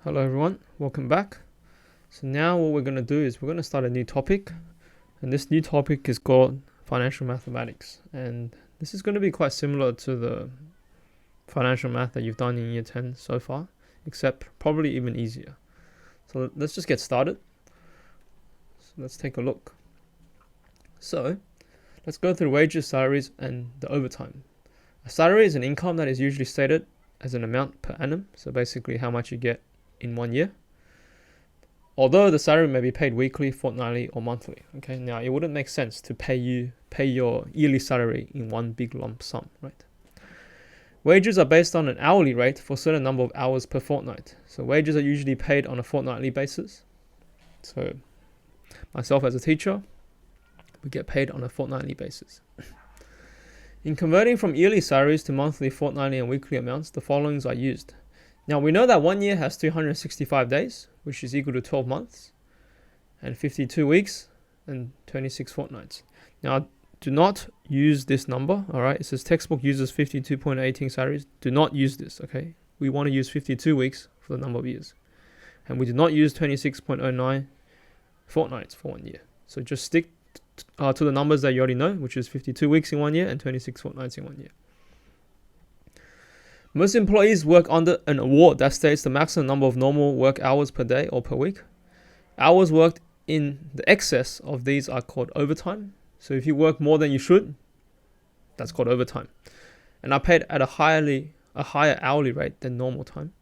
Hello everyone, welcome back. So now what we're going to do is we're going to start a new topic, and this new topic is called financial mathematics, and this is going to be quite similar to the financial math that you've done in year 10 so far, except probably even easier. So let's just get started. So let's take a look. So let's go through wages, salaries, and the overtime. A salary is an income that is usually stated as an amount per annum, so basically how much you get in 1 year, although the salary may be paid weekly, fortnightly, or monthly. Okay, now it wouldn't make sense to pay your yearly salary in one big lump sum, right? Wages are based on an hourly rate for a certain number of hours per fortnight. So wages are usually paid on a fortnightly basis. So myself as a teacher, we get paid on a fortnightly basis. In converting from yearly salaries to monthly, fortnightly, and weekly amounts, the following are used. Now we know that 1 year has 365 days, which is equal to 12 months, and 52 weeks, and 26 fortnights. Now do not use this number, alright? It says textbook uses 52.18 salaries. Do not use this, okay? We want to use 52 weeks for the number of years. And we do not use 26.09 fortnights for 1 year. So just stick to the numbers that you already know, which is 52 weeks in 1 year and 26 fortnights in 1 year. Most employees work under an award that states the maximum number of normal work hours per day or per week. Hours worked in the excess of these are called overtime. So if you work more than you should, that's called overtime, and are paid at a higher hourly rate than normal time.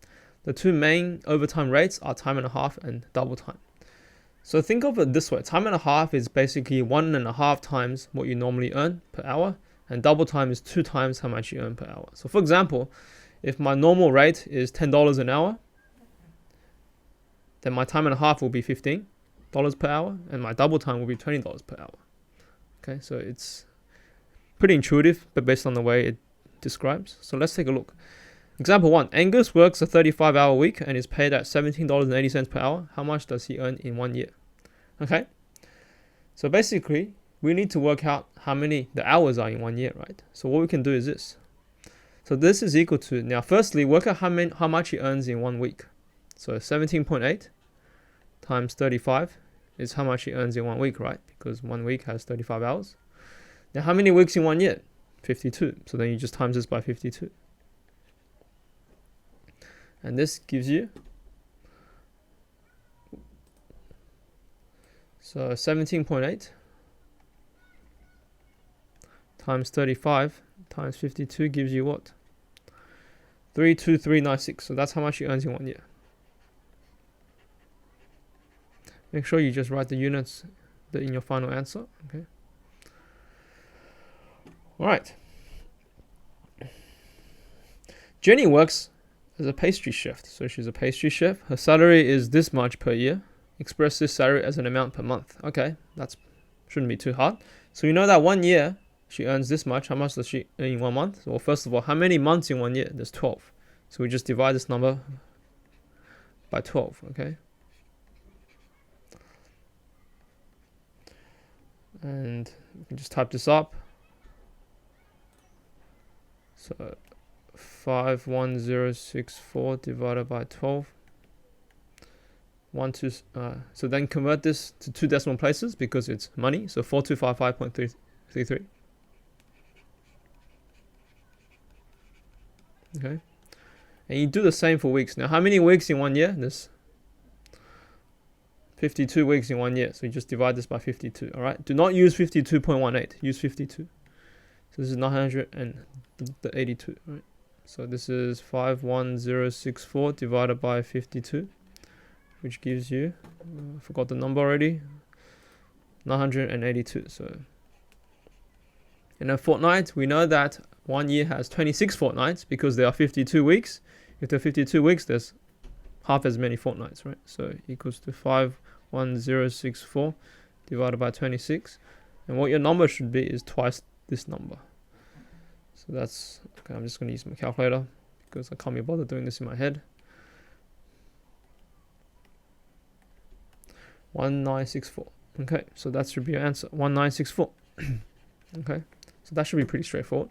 The two main overtime rates are time and a half and double time. So think of it this way: time and a half is basically 1.5 times what you normally earn per hour, and double time is 2 times how much you earn per hour. So for example, if my normal rate is $10 an hour, then my time and a half will be $15 per hour, and my double time will be $20 per hour. Okay, so it's pretty intuitive, but based on the way it describes. So let's take a look. Example 1. Angus works a 35-hour week and is paid at $17.80 per hour. How much does he earn in 1 year? Okay, so basically we need to work out how many the hours are in 1 year, right? So what we can do is this. So this is equal to, now firstly, work out how much he earns in 1 week. So 17.8 times 35 is how much he earns in 1 week, right? Because 1 week has 35 hours. Now how many weeks in 1 year? 52. So then you just times this by 52. And this gives you, so 17.8 times 35 times 52 gives you what? 32396. So that's how much he earns in 1 year. Make sure you just write the units in your final answer. Okay. All right. Jenny works as a pastry chef. So she's a pastry chef. Her salary is this much per year. Express this salary as an amount per month. Okay, that shouldn't be too hard. So you know that 1 year she earns this much. How much does she earn in 1 month? Well, first of all, how many months in 1 year? There's 12. So we just divide this number by 12, okay? And we can just type this up. So 51064 divided by 12. So then convert this to 2 decimal places because it's money. So 4255.33. Okay. And you do the same for weeks. Now, how many weeks in 1 year? There's 52 weeks in 1 year. So you just divide this by 52. All right. Do not use 52.18. Use 52. So this is 982. Right. So this is 51064 divided by 52, which gives you, I forgot the number already, 982. So in a fortnight, we know that 1 year has 26 fortnights because there are 52 weeks. If there are 52 weeks, there's half as many fortnights, right? So equals to 51064 divided by 26. And what your number should be is twice this number. So that's, okay, I'm just going to use my calculator because I can't be bothered doing this in my head. 1964. Okay, so that should be your answer, 1964. Okay, so that should be pretty straightforward.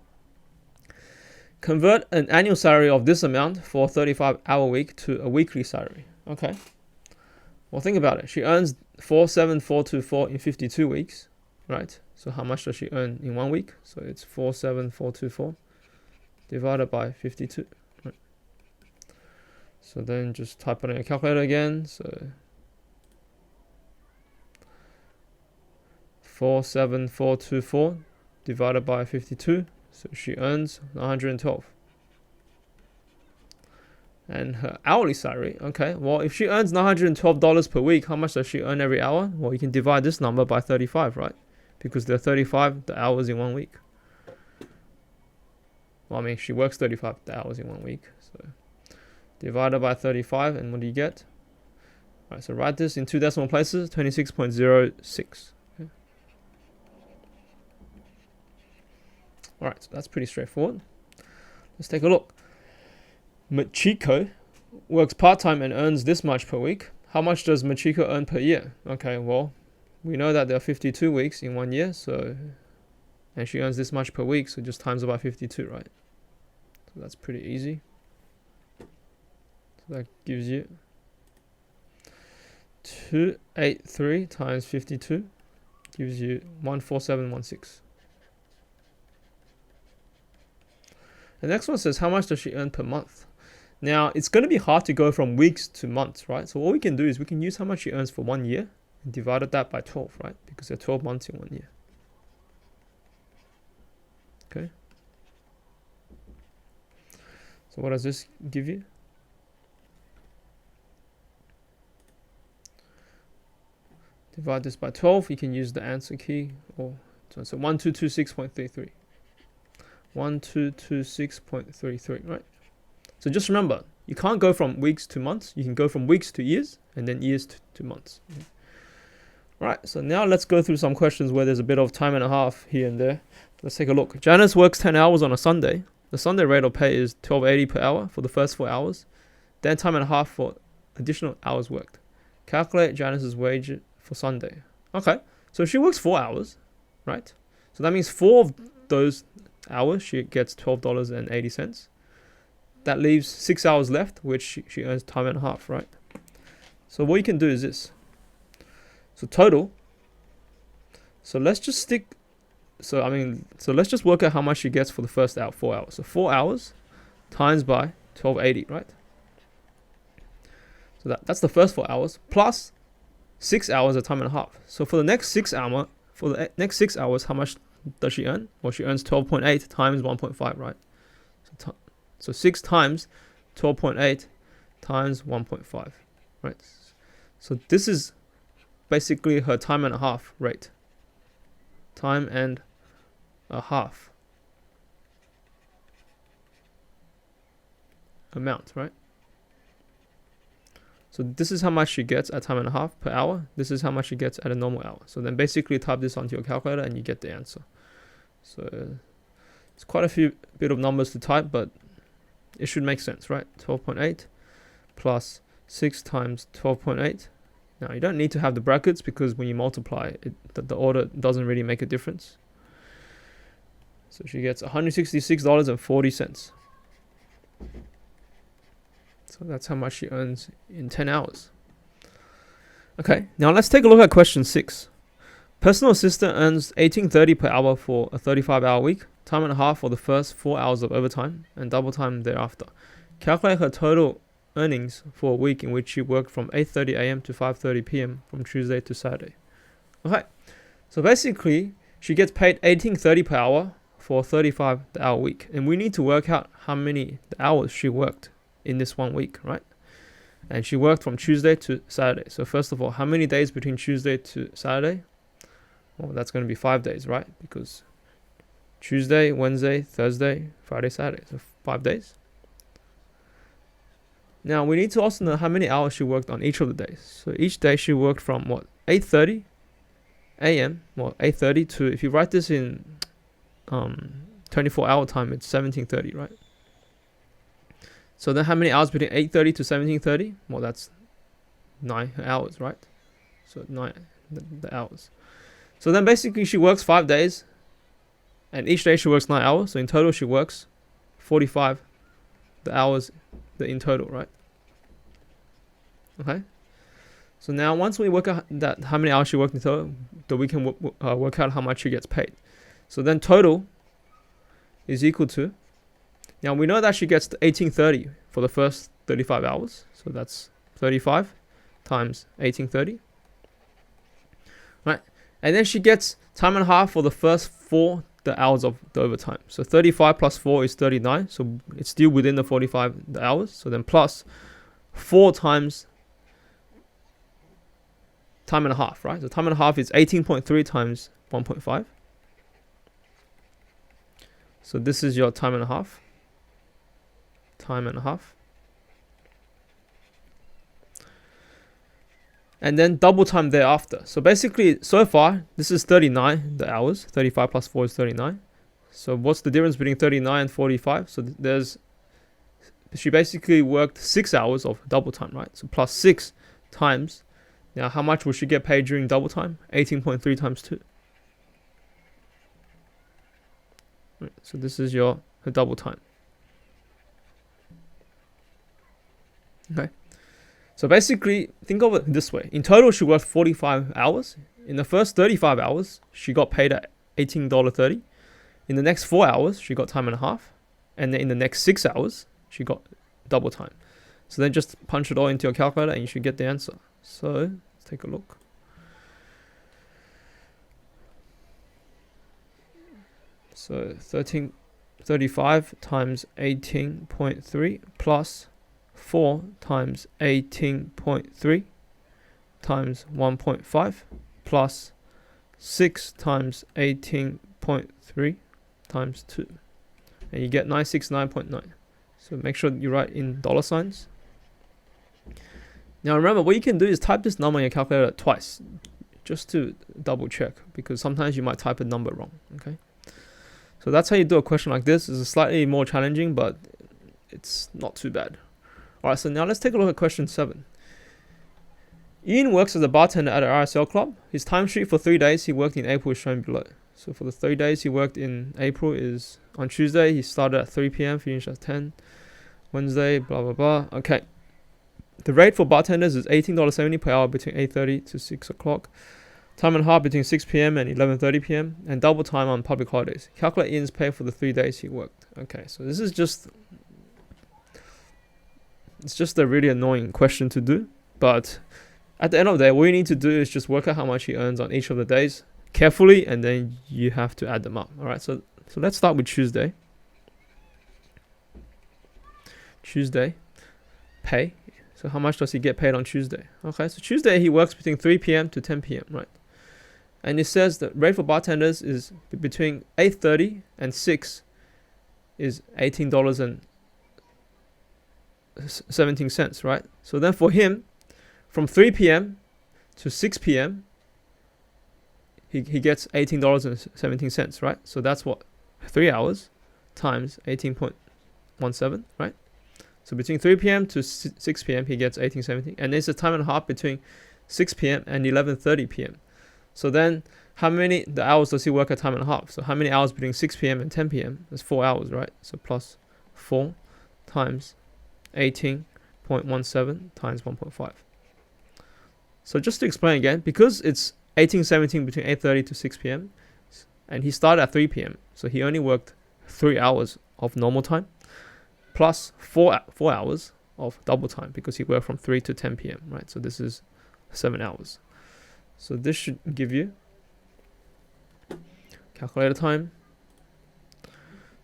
Convert an annual salary of this amount for a 35-hour week to a weekly salary. Okay. Well, think about it. She earns 47424 in 52 weeks, right? So how much does she earn in 1 week? So it's 47424 divided by 52. Right? So then just type it in a calculator again. So 47424 divided by 52. So she earns 112. And her hourly salary, okay, well, if she earns $912 per week, how much does she earn every hour? Well, you can divide this number by 35, right? Because there are 35 the hours in 1 week. Well, I mean, she works 35 the hours in 1 week. So divided by 35, and what do you get? All right, so write this in two decimal places, 26.06. Okay. All right, so that's pretty straightforward. Let's take a look. Machiko works part-time and earns this much per week. How much does Machiko earn per year? Okay, well, we know that there are 52 weeks in 1 year, so, and she earns this much per week, so just times it by 52, right? So that's pretty easy. So that gives you 283 times 52 gives you 14716. The next one says, how much does she earn per month? Now, it's going to be hard to go from weeks to months, right? So what we can do is we can use how much she earns for 1 year and divide that by 12, right? Because there are 12 months in 1 year. Okay. So what does this give you? Divide this by 12. You can use the answer key. So 1226.33. 1226.33, right? So just remember, you can't go from weeks to months. You can go from weeks to years, and then years to months. Right, so now let's go through some questions where there's a bit of time and a half here and there. Let's take a look. Janice works 10 hours on a Sunday. The Sunday rate of pay is $12.80 per hour for the first 4 hours. Then time and a half for additional hours worked. Calculate Janice's wage for Sunday. Okay, so she works 4 hours, right? So that means 4 of those hours she gets $12.80. That leaves 6 hours left, which she earns time and a half, right? So what you can do is this. So total. So let's just stick. So let's just work out how much she gets for the first 4 hours. So 4 hours times by 12.80, right? So that's the first 4 hours plus 6 hours of time and a half. So for the next 6 hours, how much does she earn? Well, she earns 12.8 times 1.5, right? So 6 times 12.8 times 1.5, right? So this is basically her time and a half rate. Time and a half amount, right? So this is how much she gets at time and a half per hour. This is how much she gets at a normal hour. So then basically type this onto your calculator and you get the answer. So it's quite a bit of numbers to type, but it should make sense, right? 12.8 plus 6 times 12.8. Now, you don't need to have the brackets because when you multiply, the order doesn't really make a difference. So she gets $166.40. So that's how much she earns in 10 hours. Okay, now let's take a look at question 6. Personal assistant earns $18.30 per hour for a 35-hour week, time and a half for the first 4 hours of overtime, and double time thereafter. Calculate her total earnings for a week in which she worked from 8:30 a.m. to 5:30 p.m. from Tuesday to Saturday. Okay, so basically, she gets paid $18.30 per hour for a 35-hour week, and we need to work out how many hours she worked in this 1 week, right? And she worked from Tuesday to Saturday. So first of all, how many days between Tuesday to Saturday? Well, that's going to be 5 days, right? Because Tuesday, Wednesday, Thursday, Friday, Saturday. So 5 days. Now, we need to also know how many hours she worked on each of the days. So each day she worked from 8:30 a.m. 8:30 to, if you write this in 24-hour time, it's 17:30, right? So then how many hours between 8:30 to 17:30? Well, that's 9 hours, right? So 9 the hours. So then basically she works 5 days, and each day she works 9 hours. So in total she works 45 the hours in total, right? Okay. So now once we work out that how many hours she worked in total, then we can work out how much she gets paid. So then total is equal to, now we know that she gets 1830 for the first 35 hours. So that's 35 times 1830. Right. And then she gets time and a half for the first the hours of the overtime. So 35 plus 4 is 39. So it's still within the 45 hours. So then plus 4 times time and a half, right? So time and a half is 18.3 times 1.5. So this is your time and a half. Time and a half. And then double time thereafter. So basically, so far, this is 39, the hours. 35 plus 4 is 39. So what's the difference between 39 and 45? So she basically worked 6 hours of double time, right? So plus 6 times. Now, how much will she get paid during double time? 18.3 times 2. Right, so this is her double time. Okay. So basically, think of it this way. In total, she worked 45 hours. In the first 35 hours, she got paid at $18.30. In the next 4 hours, she got time and a half. And then in the next 6 hours, she got double time. So then just punch it all into your calculator and you should get the answer. So let's take a look. So 35 times 18.3 plus 4 times 18.3 times 1.5 plus 6 times 18.3 times 2. And you get 969.9. So make sure you write in dollar signs. Now remember, what you can do is type this number in your calculator twice, just to double check, because sometimes you might type a number wrong. Okay. So that's how you do a question like this. It's slightly more challenging, but it's not too bad. Alright, so now let's take a look at question 7. Ian works as a bartender at an RSL club. His timesheet for 3 days he worked in April is shown below. So for the 3 days he worked in April is on Tuesday, he started at 3 p.m, finished at 10. Wednesday, blah, blah, blah. Okay. The rate for bartenders is $18.70 per hour between 8:30 to 6 o'clock. Time and a half between 6 p.m. and 11:30 p.m. and double time on public holidays. Calculate Ian's pay for the 3 days he worked. Okay, so this is just a really annoying question to do, but at the end of the day, what you need to do is just work out how much he earns on each of the days carefully, and then you have to add them up. All right, so let's start with Tuesday. Tuesday pay. So how much does he get paid on Tuesday? Okay, so Tuesday he works between 3 p.m. to 10 p.m, right? And it says that rate for bartenders is between 8:30 and 6 is $18.17, right? So then for him, from 3 p.m. to 6 p.m, he gets $18.17, right? So that's what? 3 hours times 18.17, right? So between 3 p.m. to 6 p.m, he gets 18.70. And there's a time and a half between 6 p.m. and 11:30 p.m. So then the hours does he work at time and a half? So how many hours between 6 p.m. and 10 p.m? That's 4 hours, right? So plus 4 times 18.17 times 1.5. So just to explain again, because it's 18.17 between 8:30 to 6 p.m, and he started at 3 p.m, so he only worked 3 hours of normal time, plus 4 hours of double time, because he worked from 3 to 10 p.m, right? So this is 7 hours. So this should give you calculator time.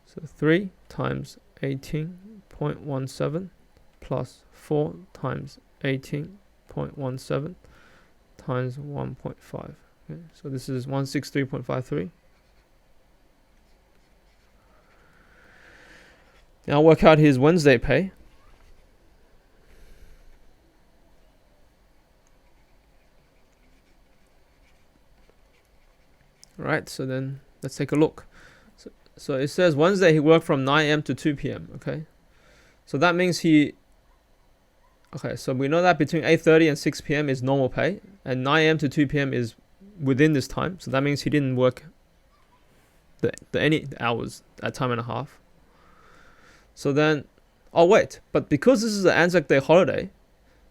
So 3 times 18.17 plus 4 times 18.17 times 1.5. Okay, so this is 163.53. Now work out his Wednesday pay. Alright, so then let's take a look. So it says Wednesday he worked from 9 a.m. to 2 p.m. Okay, so that means so we know that between 8:30 and 6 p.m. is normal pay, and 9 a.m. to 2 p.m. is within this time. So that means he didn't work any hours at time and a half. So then, but because this is an Anzac Day holiday,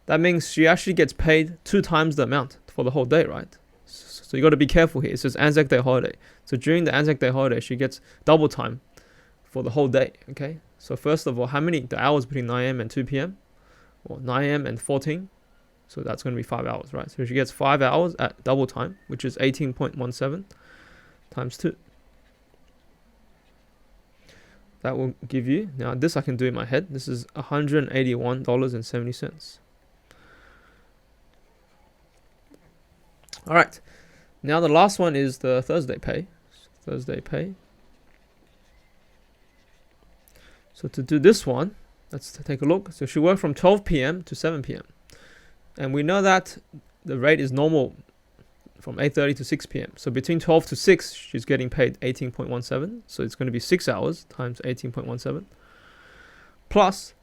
that means she actually gets paid 2 times the amount for the whole day, right? So you got to be careful here. It says Anzac Day holiday. So during the Anzac Day holiday, she gets double time for the whole day, okay? So first of all, the hours between 9 a.m. and 2 p.m.? Or 9 a.m. and 14? So that's going to be 5 hours, right? So she gets 5 hours at double time, which is 18.17 times 2. That will give you, now this I can do in my head, this is $181.70. All right, now the last one is the Thursday pay. Thursday pay. So to do this one, let's take a look. So she worked from 12 p.m. to 7 p.m. And we know that the rate is normal from 8:30 to 6 p.m. So between 12 to 6, she's getting paid 18.17. So it's going to be 6 hours times 18.17. Plus,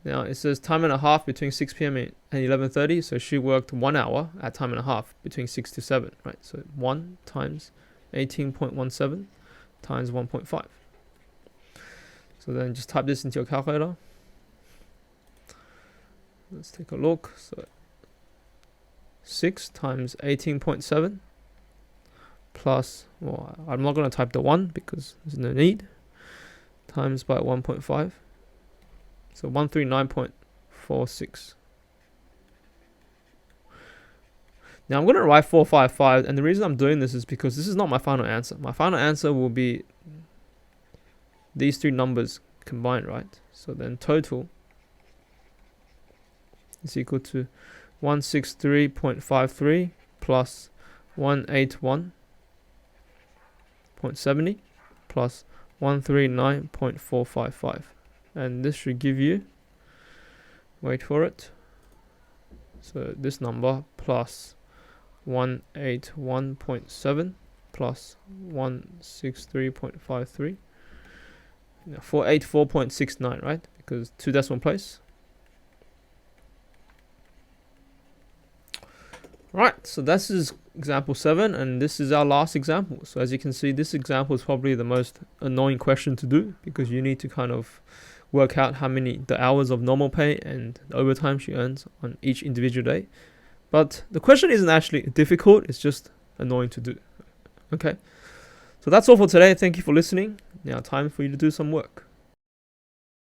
now it says time and a half between 6 p.m. and 11:30. So she worked 1 hour at time and a half between 6 to 7, right? So 1 times 18.17 times 1.5. So then just type this into your calculator. Let's take a look. So 6 times 18.7 plus, well, I'm not going to type the 1 because there's no need, times by 1.5. So 139.46. Now I'm going to write 455, and the reason I'm doing this is because this is not my final answer. My final answer will be these 3 numbers combined, right? So then total is equal to 163.53 plus 181.70 plus 139.455. And this should give you, wait for it, so this number plus 181.7 plus 163.53, 484.69, right? Because 2 decimal place. Right, so this is example 7, and this is our last example. So as you can see, this example is probably the most annoying question to do, because you need to kind of work out the hours of normal pay and the overtime she earns on each individual day. But the question isn't actually difficult, it's just annoying to do. Okay, so that's all for today. Thank you for listening. Now time for you to do some work.